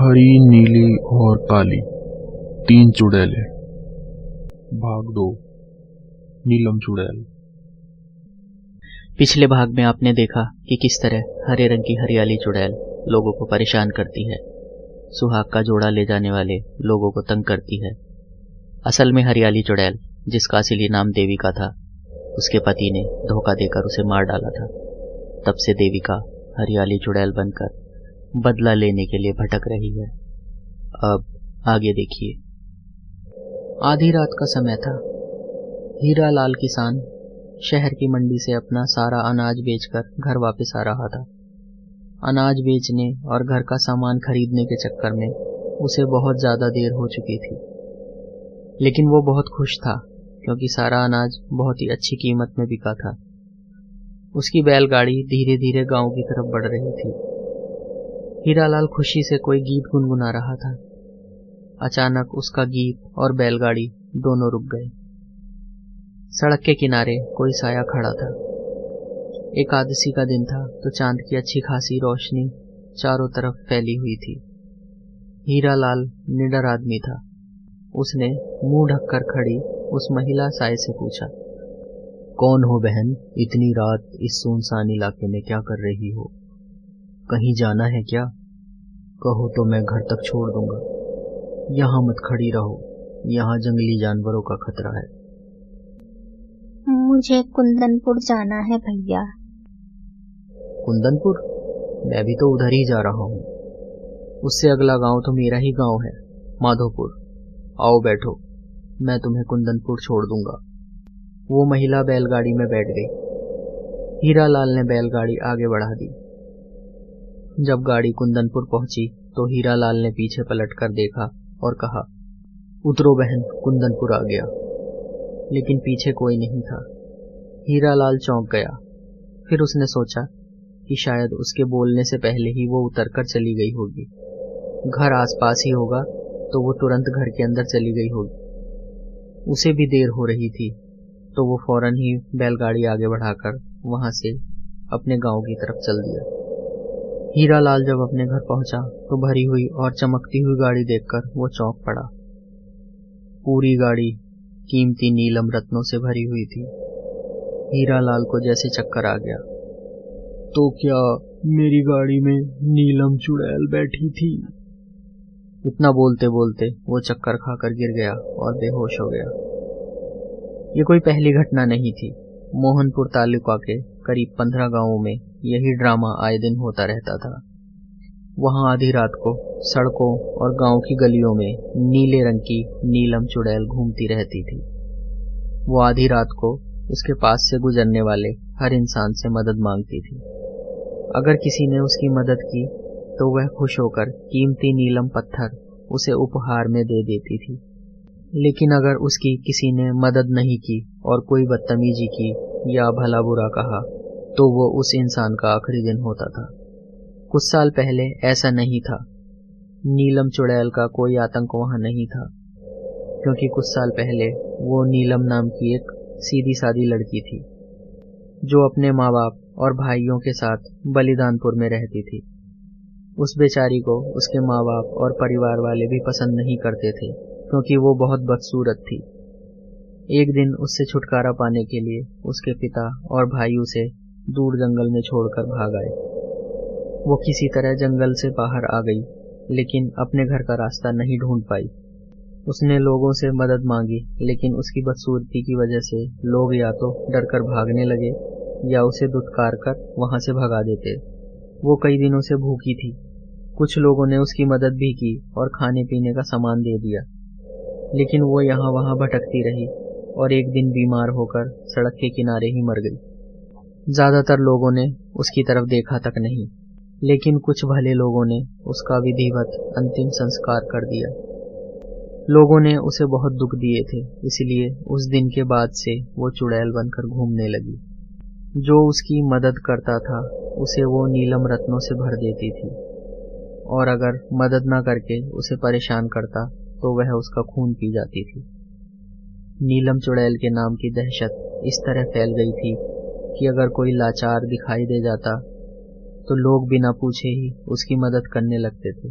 हरी, नीली और काली, तीन चुड़ैलें। भाग 2। नीलम चुड़ैल। पिछले भाग में आपने देखा कि किस तरह हरे रंग की हरियाली चुड़ैल लोगों को परेशान करती है, सुहाग का जोड़ा ले जाने वाले लोगों को तंग करती है। असल में हरियाली चुड़ैल, जिसका असली नाम देविका था, उसके पति ने धोखा देकर उसे मार डाला था। तब से देविका हरियाली चुड़ैल बनकर बदला लेने के लिए भटक रही है। अब आगे देखिए। आधी रात का समय था। हीरा लाल किसान शहर की मंडी से अपना सारा अनाज बेचकर घर वापस आ रहा था। अनाज बेचने और घर का सामान खरीदने के चक्कर में उसे बहुत ज्यादा देर हो चुकी थी, लेकिन वो बहुत खुश था क्योंकि सारा अनाज बहुत ही अच्छी कीमत में बिका था। उसकी बैलगाड़ी धीरे धीरे गांव की तरफ बढ़ रही थी। हीरालाल खुशी से कोई गीत गुनगुना रहा था। अचानक उसका गीत और बैलगाड़ी दोनों रुक गए। सड़क के किनारे कोई साया खड़ा था। एकादशी का दिन था तो चांद की अच्छी खासी रोशनी चारों तरफ फैली हुई थी। हीरालाल निडर आदमी था। उसने मुंह ढककर खड़ी उस महिला साये से पूछा, कौन हो बहन, इतनी रात इस सुनसान इलाके में क्या कर रही हो? कहीं जाना है क्या? कहो तो मैं घर तक छोड़ दूंगा। यहाँ मत खड़ी रहो, यहाँ जंगली जानवरों का खतरा है। मुझे कुंदनपुर जाना है भैया। कुंदनपुर? मैं भी तो उधर ही जा रहा हूँ। उससे अगला गांव तो मेरा ही गांव है, माधोपुर। आओ बैठो, मैं तुम्हें कुंदनपुर छोड़ दूंगा। वो महिला बैलगाड़ी में बैठ गई। हीरालाल ने बैलगाड़ी आगे बढ़ा दी। जब गाड़ी कुंदनपुर पहुंची तो हीरालाल ने पीछे पलटकर देखा और कहा, उतरो बहन, कुंदनपुर आ गया। लेकिन पीछे कोई नहीं था। हीरालाल चौंक गया। फिर उसने सोचा कि शायद उसके बोलने से पहले ही वो उतरकर चली गई होगी। घर आसपास ही होगा तो वो तुरंत घर के अंदर चली गई होगी। उसे भी देर हो रही थी तो वो फौरन ही बैलगाड़ी आगे बढ़ाकर वहां से अपने गांव की तरफ चल दिया। हीरालाल जब अपने घर पहुंचा तो भरी हुई और चमकती हुई गाड़ी देखकर वो चौंक पड़ा। पूरी गाड़ी कीमती नीलम रत्नों से भरी हुई थी। हीरालाल को जैसे चक्कर आ गया। तो क्या मेरी गाड़ी में नीलम चुड़ैल बैठी थी? इतना बोलते बोलते वो चक्कर खाकर गिर गया और बेहोश हो गया। ये कोई पहली घटना नहीं थी। मोहनपुर तालुका के करीब 15 गांवों में यही ड्रामा आए दिन होता रहता था। वहां आधी रात को सड़कों और गांव की गलियों में नीले रंग की नीलम चुड़ैल घूमती रहती थी। वो आधी रात को उसके पास से गुजरने वाले हर इंसान से मदद मांगती थी। अगर किसी ने उसकी मदद की तो वह खुश होकर कीमती नीलम पत्थर उसे उपहार में दे देती थी। लेकिन अगर उसकी किसी ने मदद नहीं की और कोई बदतमीजी की या भला बुरा कहा तो वो उस इंसान का आखिरी दिन होता था। कुछ साल पहले ऐसा नहीं था। नीलम चुड़ैल का कोई आतंक वहां नहीं था, क्योंकि कुछ साल पहले वो नीलम नाम की एक सीधी सादी लड़की थी जो अपने माँ बाप और भाइयों के साथ बलिदानपुर में रहती थी। उस बेचारी को उसके माँ बाप और परिवार वाले भी पसंद नहीं करते थे क्योंकि वो बहुत बदसूरत थी। एक दिन उससे छुटकारा पाने के लिए उसके पिता और भाई उसे दूर जंगल में छोड़कर भाग आए। वो किसी तरह जंगल से बाहर आ गई, लेकिन अपने घर का रास्ता नहीं ढूंढ पाई। उसने लोगों से मदद मांगी, लेकिन उसकी बदसूरती की वजह से लोग या तो डरकर भागने लगे या उसे दुत्कार कर वहां से भगा देते। वो कई दिनों से भूखी थी। कुछ लोगों ने उसकी मदद भी की और खाने पीने का सामान दे दिया, लेकिन वो यहाँ वहां भटकती रही और एक दिन बीमार होकर सड़क के किनारे ही मर गई। ज्यादातर लोगों ने उसकी तरफ देखा तक नहीं, लेकिन कुछ भले लोगों ने उसका विधिवत अंतिम संस्कार कर दिया। लोगों ने उसे बहुत दुख दिए थे, इसलिए उस दिन के बाद से वो चुड़ैल बनकर घूमने लगी। जो उसकी मदद करता था उसे वो नीलम रत्नों से भर देती थी, और अगर मदद न करके उसे परेशान करता तो वह उसका खून पी जाती थी। नीलम चुड़ैल के नाम की दहशत इस तरह फैल गई थी कि अगर कोई लाचार दिखाई दे जाता तो लोग बिना पूछे ही उसकी मदद करने लगते थे।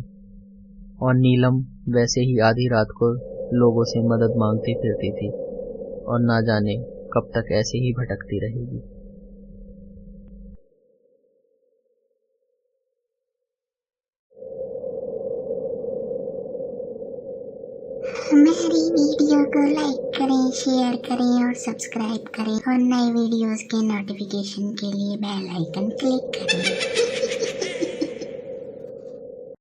और नीलम वैसे ही आधी रात को लोगों से मदद मांगती फिरती थी और ना जाने कब तक ऐसे ही भटकती रहेगी। हमारी वीडियो को लाइक करें, शेयर करें और सब्सक्राइब करें और नए वीडियोस के नोटिफिकेशन के लिए बेल आइकन क्लिक करें।